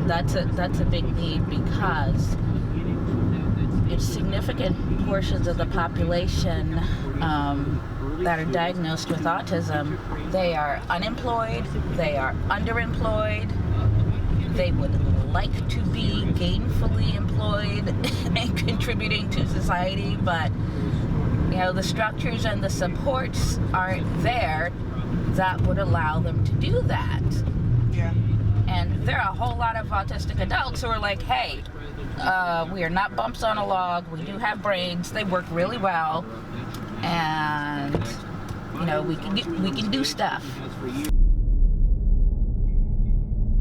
that's a big need, because it's significant portions of the population that are diagnosed with autism. They are unemployed, they are underemployed, they would like to be gainfully employed and contributing to society, but the structures and the supports aren't there that would allow them to do that. Yeah. And there are a whole lot of autistic adults who are like, hey, we are not bumps on a log, we do have brains, they work really well, and we can do stuff.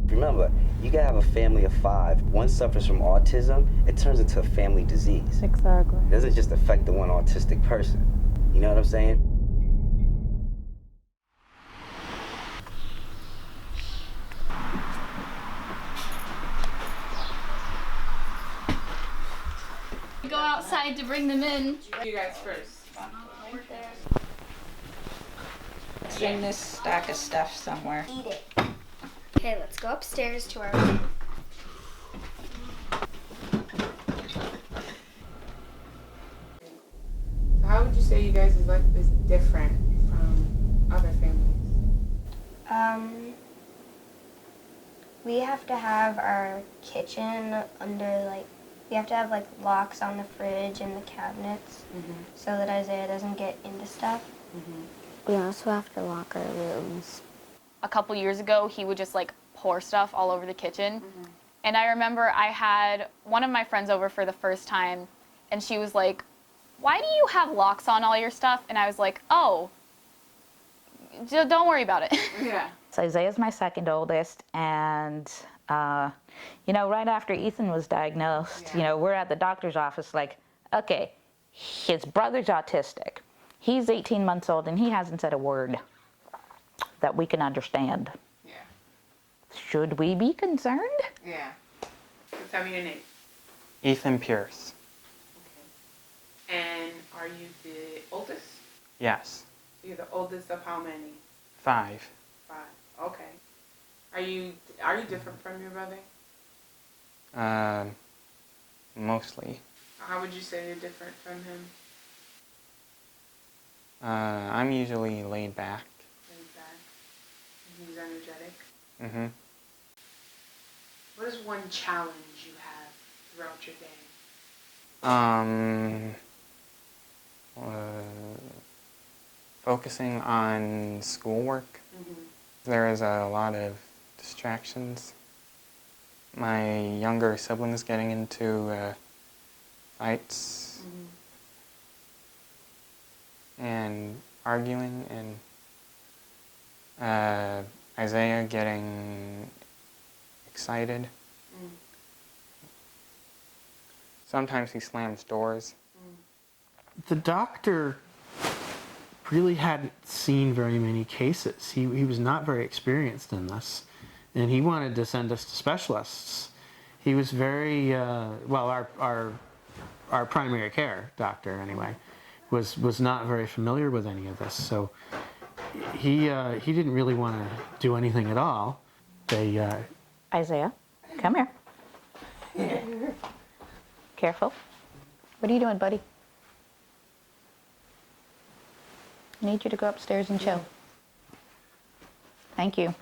Remember, you can have a family of 5. One suffers from autism, it turns into a family disease. Exactly. It doesn't just affect the one autistic person. You know what I'm saying? Go outside to bring them in. You guys first. It's in this stack of stuff somewhere. Eat it. Okay, let's go upstairs to our room. So how would you say you guys' life is different from other families? We have to have our kitchen under we have to have locks on the fridge and the cabinets so that Isaiah doesn't get into stuff. We also have to lock our rooms. A couple years ago, he would just pour stuff all over the kitchen. And I remember I had one of my friends over for the first time, and she was like, why do you have locks on all your stuff? And I was like, oh, don't worry about it. Yeah. So Isaiah's my second oldest, and right after Ethan was diagnosed, we're at the doctor's office okay, his brother's autistic. He's 18 months old and he hasn't said a word that we can understand. Yeah. Should we be concerned? Yeah. So tell me your name. Ethan Pierce. Okay. And are you the oldest? Yes. You're the oldest of how many? 5. 5. Okay. Are you different from your brother? Mostly. How would you say you're different from him? I'm usually laid back. Laid back. He's energetic. Mm-hmm. What is one challenge you have throughout your day? Focusing on schoolwork. There is a lot of distractions. My younger siblings getting into fights and arguing, and Isaiah getting excited. Sometimes he slams doors. The doctor really hadn't seen very many cases. He was not very experienced in this, and he wanted to send us to specialists. He was very our primary care doctor anyway was not very familiar with any of this, so he didn't really want to do anything at all. Isaiah, come here. Careful. What are you doing, buddy? I need you to go upstairs and chill. Thank you.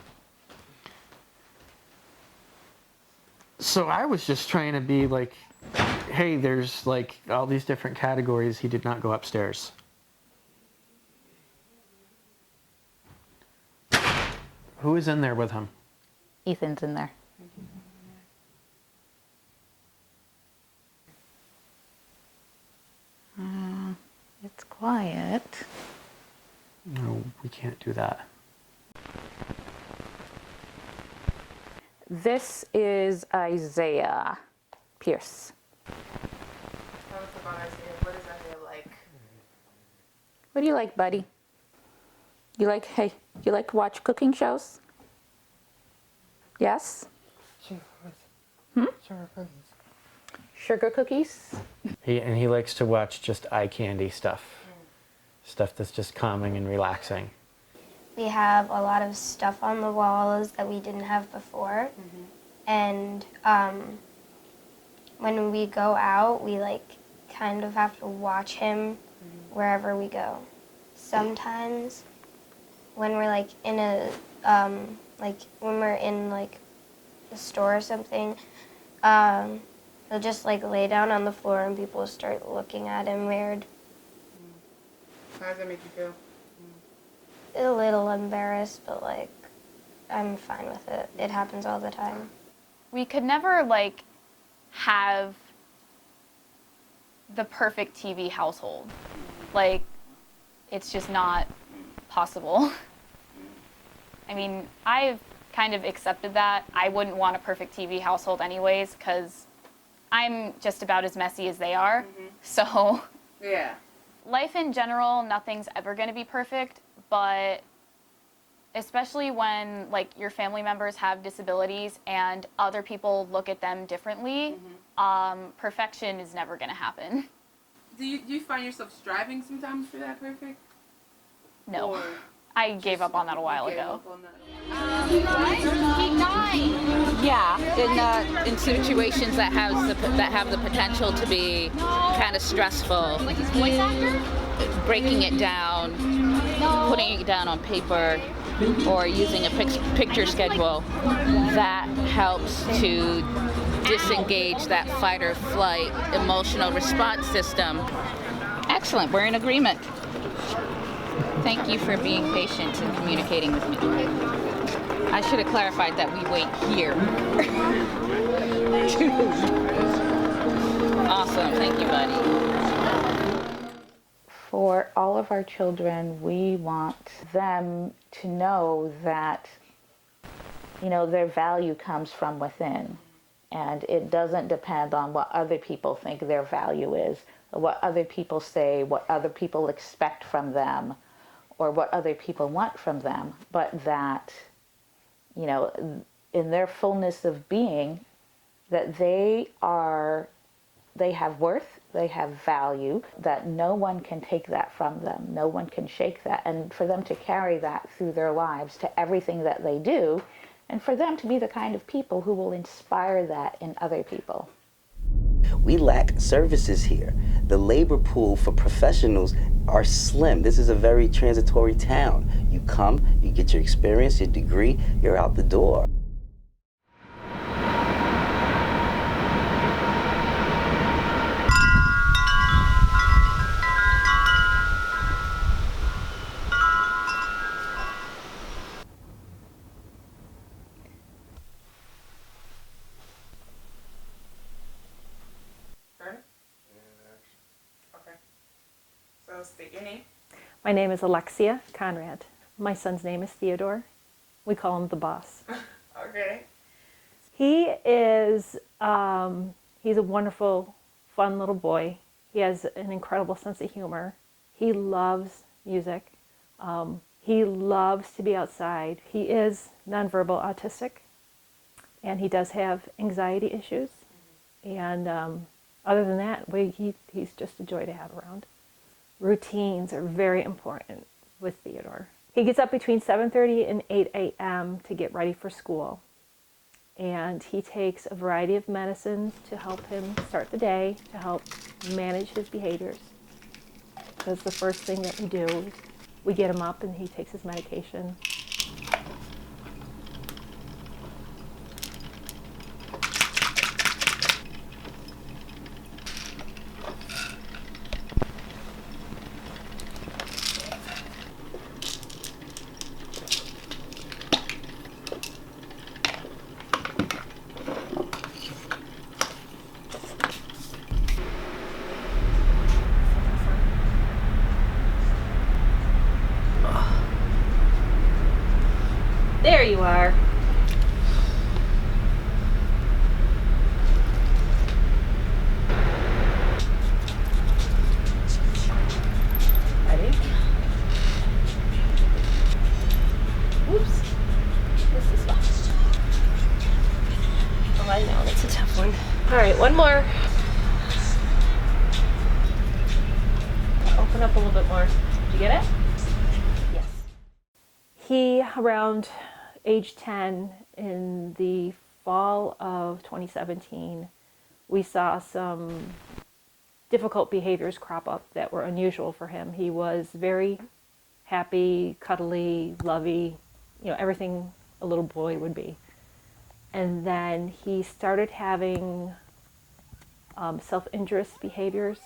So I was just trying to be hey, there's all these different categories. He did not go upstairs. Who is in there with him? Ethan's in there. It's quiet. No, we can't do that. This is Isaiah Pierce. Tell us about Isaiah. What is Isaiah like? What do you like, buddy? You like to watch cooking shows? Yes? Sugar cookies? He likes to watch just eye candy stuff. Stuff that's just calming and relaxing. We have a lot of stuff on the walls that we didn't have before. And when we go out, we like kind of have to watch him wherever we go. Sometimes when we're like in a when we're in like a store or something, he'll just like lay down on the floor and people start looking at him weird. How does that make you feel? A little embarrassed, but like I'm fine with it. It happens all the time. We could never like have the perfect TV household. Like, it's just not possible. I mean, I've kind of accepted that. I wouldn't want a perfect TV household anyways, because I'm just about as messy as they are. So, Yeah. life in general, nothing's ever going to be perfect, but especially when like your family members have disabilities and other people look at them differently, perfection is never going to happen. Do you find yourself striving sometimes for that perfect? No. Or I gave up on that a while you gave ago. up on that? Yeah, in situations that have the potential to be kind of stressful, Like his voice actor? breaking it down, putting it down on paper, or using a picture schedule, that helps to disengage that fight or flight emotional response system. Excellent, we're in agreement. Thank you for being patient and communicating with me. I should have clarified that we wait here. Awesome, thank you, buddy. For all of our children, we want them to know that, you know, their value comes from within. And it doesn't depend on what other people think their value is, or what other people say, what other people expect from them, or what other people want from them, but that, you know, in their fullness of being, that they have worth, they have value, that no one can take that from them, no one can shake that, and for them to carry that through their lives to everything that they do, and for them to be the kind of people who will inspire that in other people. We lack services here. The labor pool for professionals are slim. This is a very transitory town. You come, you get your experience, your degree, you're out the door. Okay. So state your name. My name is Alexia Conrad. My son's name is Theodore. We call him the boss. Okay. He is, he's a wonderful, fun little boy. He has an incredible sense of humor. He loves music. He loves to be outside. He is nonverbal autistic, and he does have anxiety issues. And other than that, he's just a joy to have around. Routines are very important with Theodore. He gets up between 7:30 and 8 a.m. to get ready for school. And he takes a variety of medicines to help him start the day, to help manage his behaviors. Because the first thing that we do is we get him up and he takes his medication. There you are. Ready? Oops. This is fun. Oh, I know, that's a tough one. All right, one more. Open up a little bit more. Did you get it? Yes. He, around age 10, in the fall of 2017, we saw some difficult behaviors crop up that were unusual for him. He was very happy, cuddly, lovey, everything a little boy would be. And then he started having self-injurious behaviors.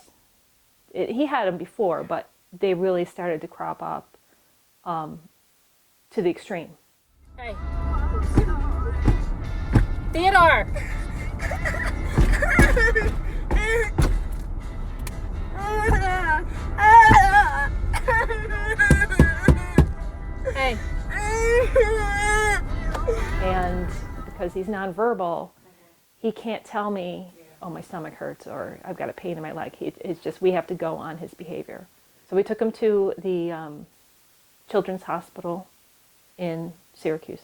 He had them before, but they really started to crop up to the extreme. Hey. Theodore! Hey. And because he's nonverbal, he can't tell me, oh, my stomach hurts, or I've got a pain in my leg. It's just, we have to go on his behavior. So we took him to the Children's Hospital in Syracuse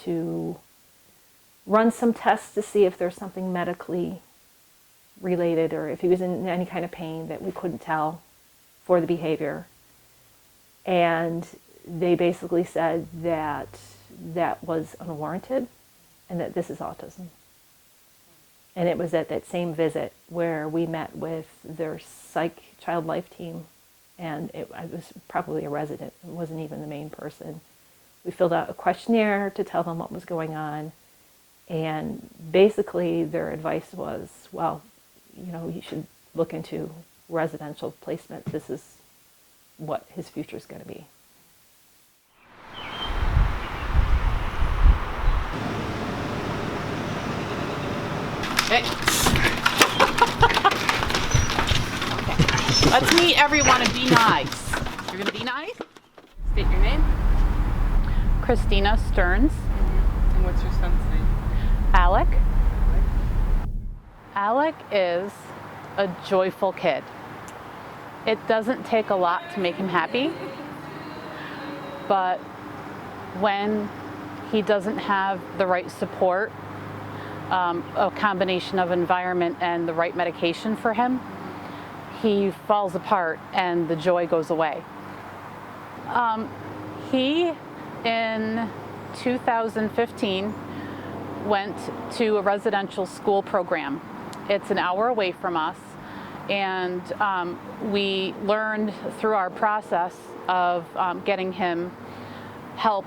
to run some tests to see if there's something medically related or if he was in any kind of pain that we couldn't tell for the behavior. And they basically said that that was unwarranted and that this is autism. And it was at that same visit where we met with their psych child life team, and it was probably a resident. It wasn't even the main person. We filled out a questionnaire to tell them what was going on, and basically their advice was, well, you should look into residential placement. This is what his future is going to be. Hey. Okay. Let's meet everyone and be nice. You're gonna be nice? State your name. Christina Stearns. And what's your son's name? Alec. Alec is a joyful kid. It doesn't take a lot to make him happy, but when he doesn't have the right support, a combination of environment and the right medication for him, he falls apart and the joy goes away. He, in 2015, went to a residential school program. It's an hour away from us, and we learned through our process of getting him help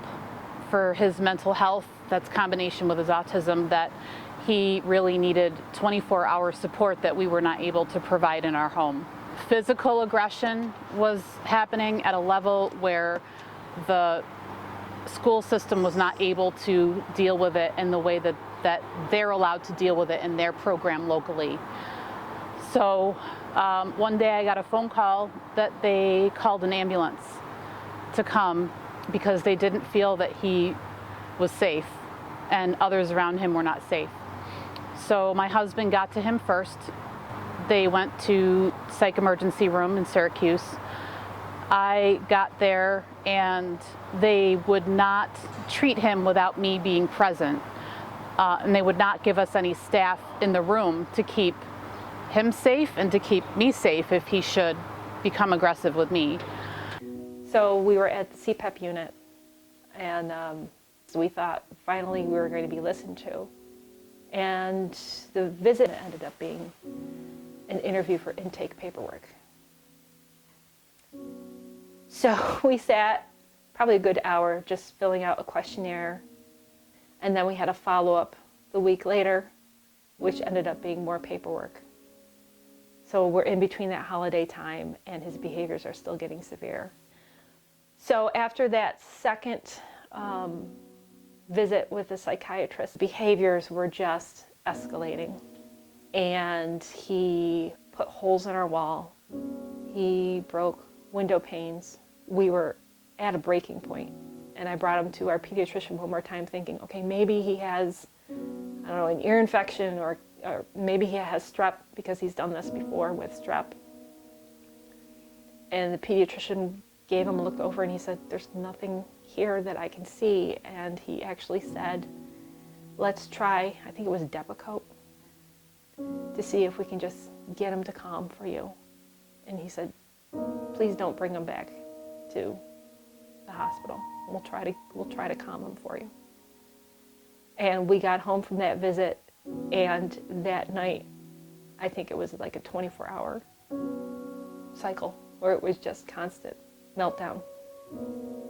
for his mental health, that's combination with his autism, that he really needed 24-hour support that we were not able to provide in our home. Physical aggression was happening at a level where the school system was not able to deal with it in the way that they're allowed to deal with it in their program locally. So one day I got a phone call that they called an ambulance to come because they didn't feel that he was safe and others around him were not safe. So my husband got to him first. They went to psych emergency room in Syracuse. I got there and they would not treat him without me being present. And they would not give us any staff in the room to keep him safe and to keep me safe if he should become aggressive with me. So we were at the CPEP unit, and so we thought finally we were going to be listened to. And the visit ended up being an interview for intake paperwork. So we sat probably a good hour just filling out a questionnaire, and then we had a follow-up the week later, which ended up being more paperwork. So we're in between that holiday time, and his behaviors are still getting severe. So after that second visit with the psychiatrist, behaviors were just escalating. And he put holes in our wall. He broke window panes. We were at a breaking point. And I brought him to our pediatrician one more time thinking, okay, maybe he has, I don't know, an ear infection, or maybe he has strep because he's done this before with strep. And the pediatrician gave him a look over and he said, there's nothing here that I can see. And he actually said, let's try, I think it was Depakote, to see if we can just get him to calm for you. And he said, please don't bring him back to the hospital. We'll try to calm him for you. And we got home from that visit, and that night, I think it was like a 24-hour cycle where it was just constant meltdown.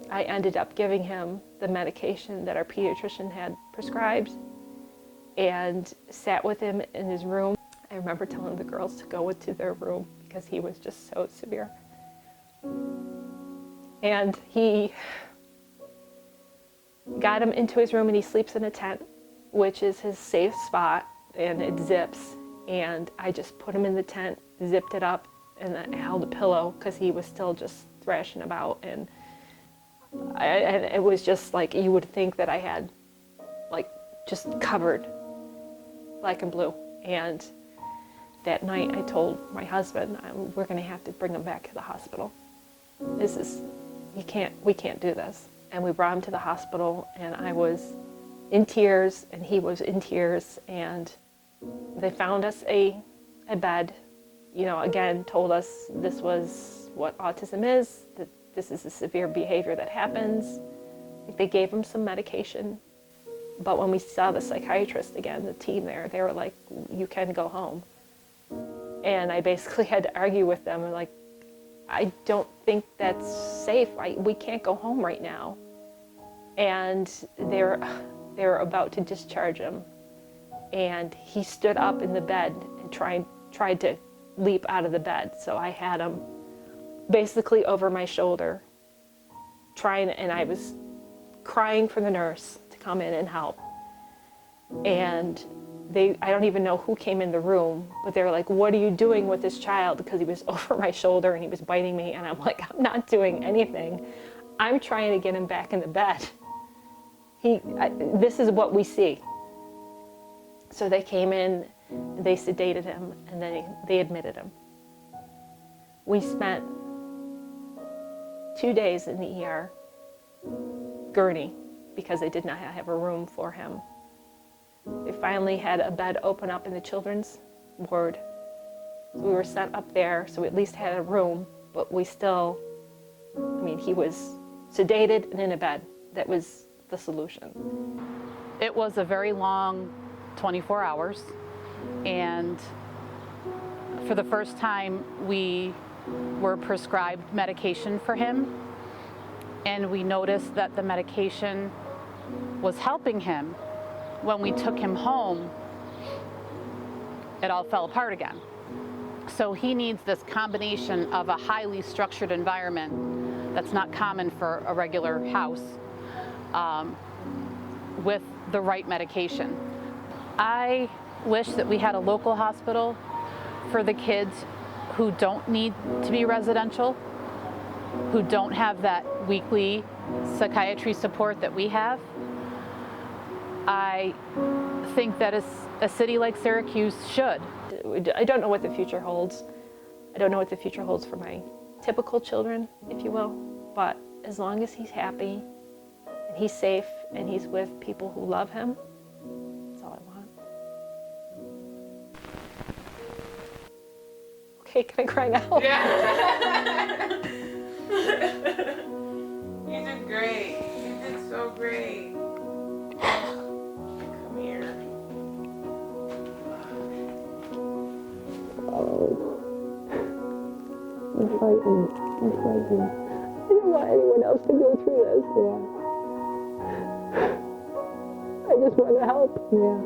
I ended up giving him the medication that our pediatrician had prescribed and sat with him in his room. I remember telling the girls to go into their room because he was just so severe. And he got him into his room, and he sleeps in a tent, which is his safe spot, and it zips. And I just put him in the tent, zipped it up, and I held a pillow because he was still just thrashing about. And it was just like, you would think that I had like just covered black and blue. And that night I told my husband, we're going to have to bring him back to the hospital. We can't do this. And we brought him to the hospital, and I was in tears, and he was in tears, and they found us a bed, again, told us this was what autism is, that this is a severe behavior that happens. They gave him some medication. But when we saw the psychiatrist again, the team there, they were like, you can go home. And I basically had to argue with them, and like, I don't think that's safe. We can't go home right now. And they were about to discharge him. And he stood up in the bed and tried to leap out of the bed. So I had him basically over my shoulder, and I was crying for the nurse to come in and help. And I don't even know who came in the room, but they were like, what are you doing with this child? Because he was over my shoulder and he was biting me. And I'm like, I'm not doing anything. I'm trying to get him back in the bed. This is what we see. So they came in, they sedated him, and then they admitted him. We spent 2 days in the ER, gurney, because they did not have a room for him. They finally had a bed open up in the children's ward. So we were sent up there, so we at least had a room, but we still, he was sedated and in a bed. That was the solution. It was a very long 24 hours, and for the first time we were prescribed medication for him, and we noticed that the medication was helping him. When we took him home, it all fell apart again. So he needs this combination of a highly structured environment that's not common for a regular house, with the right medication. I wish that we had a local hospital for the kids who don't need to be residential, who don't have that weekly psychiatry support that we have. I think that a city like Syracuse should. I don't know what the future holds. I don't know what the future holds for my typical children, if you will, but as long as he's happy and he's safe and he's with people who love him, that's all I want. Okay, can I cry now? Yeah. You did great. You did so great. Come here. I'm frightened. I don't want anyone else to go through this. I just want to help. And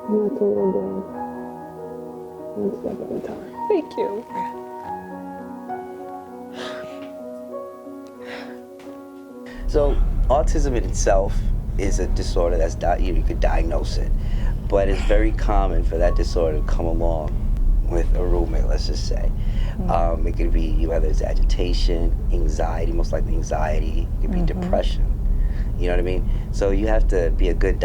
that's what we're doing. One step at a time. Thank you. So autism in itself is a disorder that's you could diagnose it, but it's very common for that disorder to come along with a roommate, let's just say. It could be whether it's agitation, anxiety, most likely anxiety, it could be depression. You know what I mean? So you have to be a good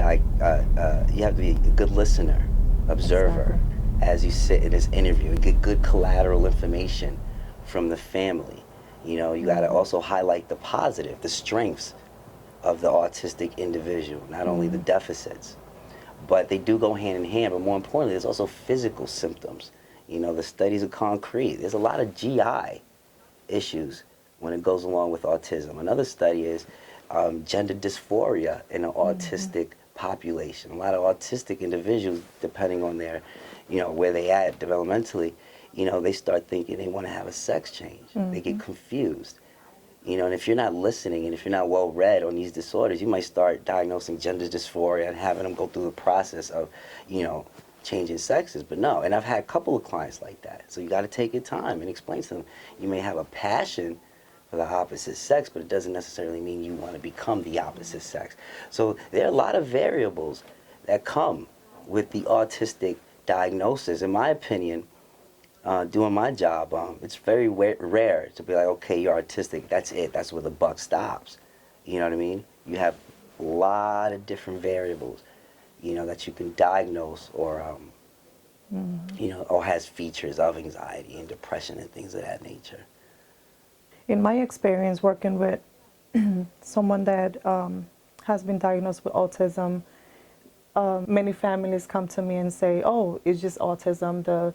listener, observer, as you sit in this interview and get good collateral information from the family. You know, you got to also highlight the positive, the strengths of the autistic individual, not only the deficits. But they do go hand in hand, but more importantly, there's also physical symptoms. You know, the studies are concrete. There's a lot of GI issues when it goes along with autism. Another study is gender dysphoria in an autistic population. A lot of autistic individuals, depending on their, where they at developmentally, they start thinking they want to have a sex change. They get confused. And if you're not listening and if you're not well read on these disorders, you might start diagnosing gender dysphoria and having them go through the process of, changing sexes. But no, and I've had a couple of clients like that. So you got to take your time and explain to them. You may have a passion for the opposite sex, but it doesn't necessarily mean you want to become the opposite sex. So there are a lot of variables that come with the autistic diagnosis. In my opinion, doing my job, it's very rare to be like, okay, you're autistic, that's it, that's where the buck stops. You know what I mean? You have a lot of different variables, that you can diagnose or, or has features of anxiety and depression and things of that nature. In my experience working with someone that has been diagnosed with autism, many families come to me and say, oh, it's just autism. The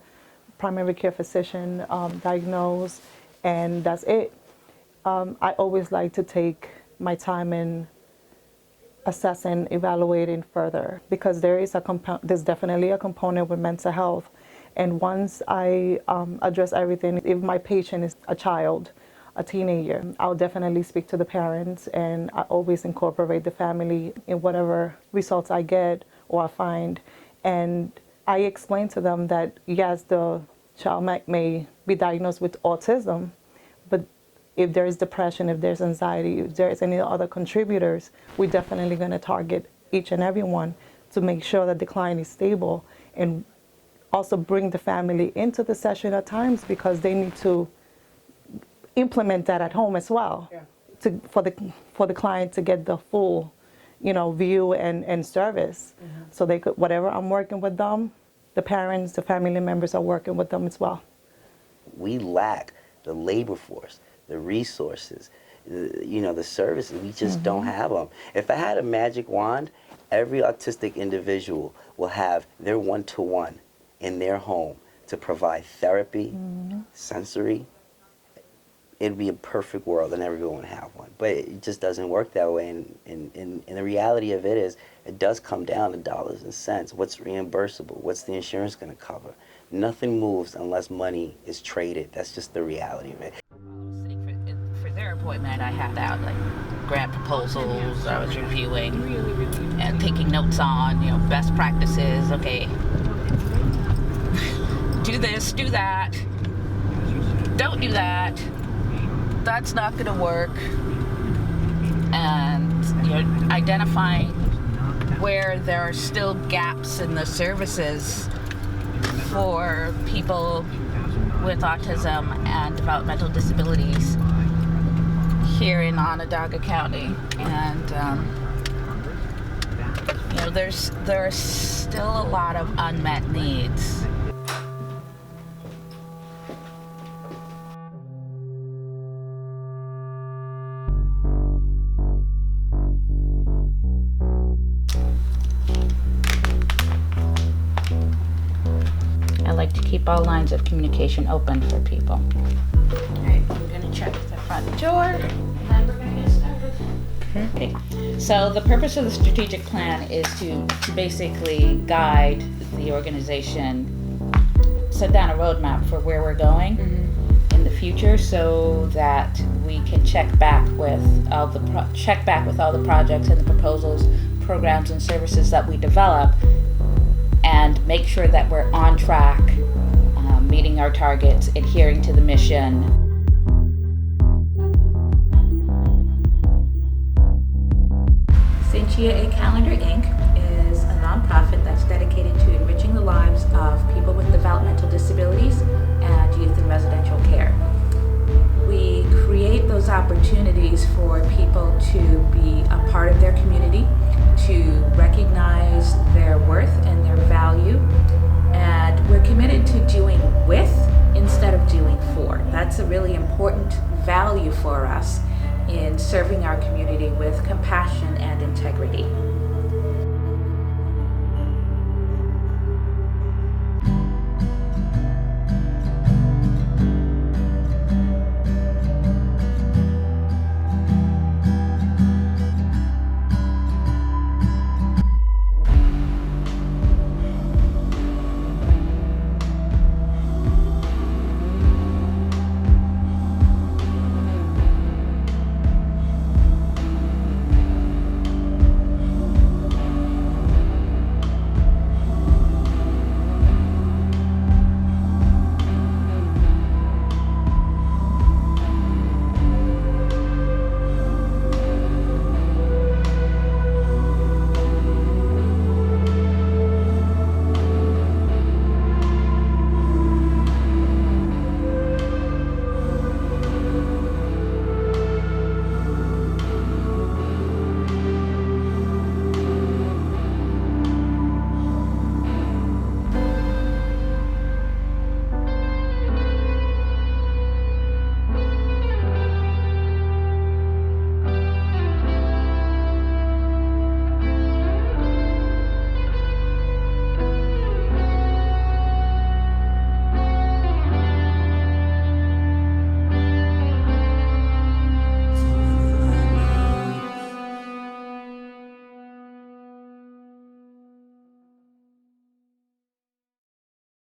primary care physician diagnosed, and that's it. I always like to take my time in assessing, evaluating further, because there's definitely a component with mental health. And once I address everything, if my patient is a child, a teenager, I'll definitely speak to the parents, and I always incorporate the family in whatever results I get or I find. And I explain to them that, yes, the child may be diagnosed with autism, but if there is depression, if there's anxiety, if there's any other contributors, we're definitely going to target each and every one to make sure that the client is stable, and also bring the family into the session at times, because they need to implement that at home as well, for the client to get the full, view and service. So they could, whatever I'm working with them, the parents, the family members are working with them as well. We lack the labor force, the resources, the services. We just don't have them. If I had a magic wand, every autistic individual will have their one-to-one in their home to provide therapy, sensory. It'd be a perfect world and everyone would have one. But it just doesn't work that way. And the reality of it is, it does come down to dollars and cents. What's reimbursable? What's the insurance going to cover? Nothing moves unless money is traded. That's just the reality of it. Sitting for their appointment, I had out like grant proposals I was reviewing and taking notes on, best practices. Okay, do this, do that. Don't do that. That's not going to work. And identifying where there are still gaps in the services for people with autism and developmental disabilities here in Onondaga County. And there are still a lot of unmet needs. I like to keep all lines of communication open for people. All right, we're going to check the front door, and then we're going to get started. Okay. So the purpose of the strategic plan is to basically guide the organization, set down a roadmap for where we're going in the future, so that we can check back with all the projects and the proposals, programs, and services that we develop, and make sure that we're on track, meeting our targets, adhering to the mission. Sanchia.org Callender Inc. is a nonprofit that's dedicated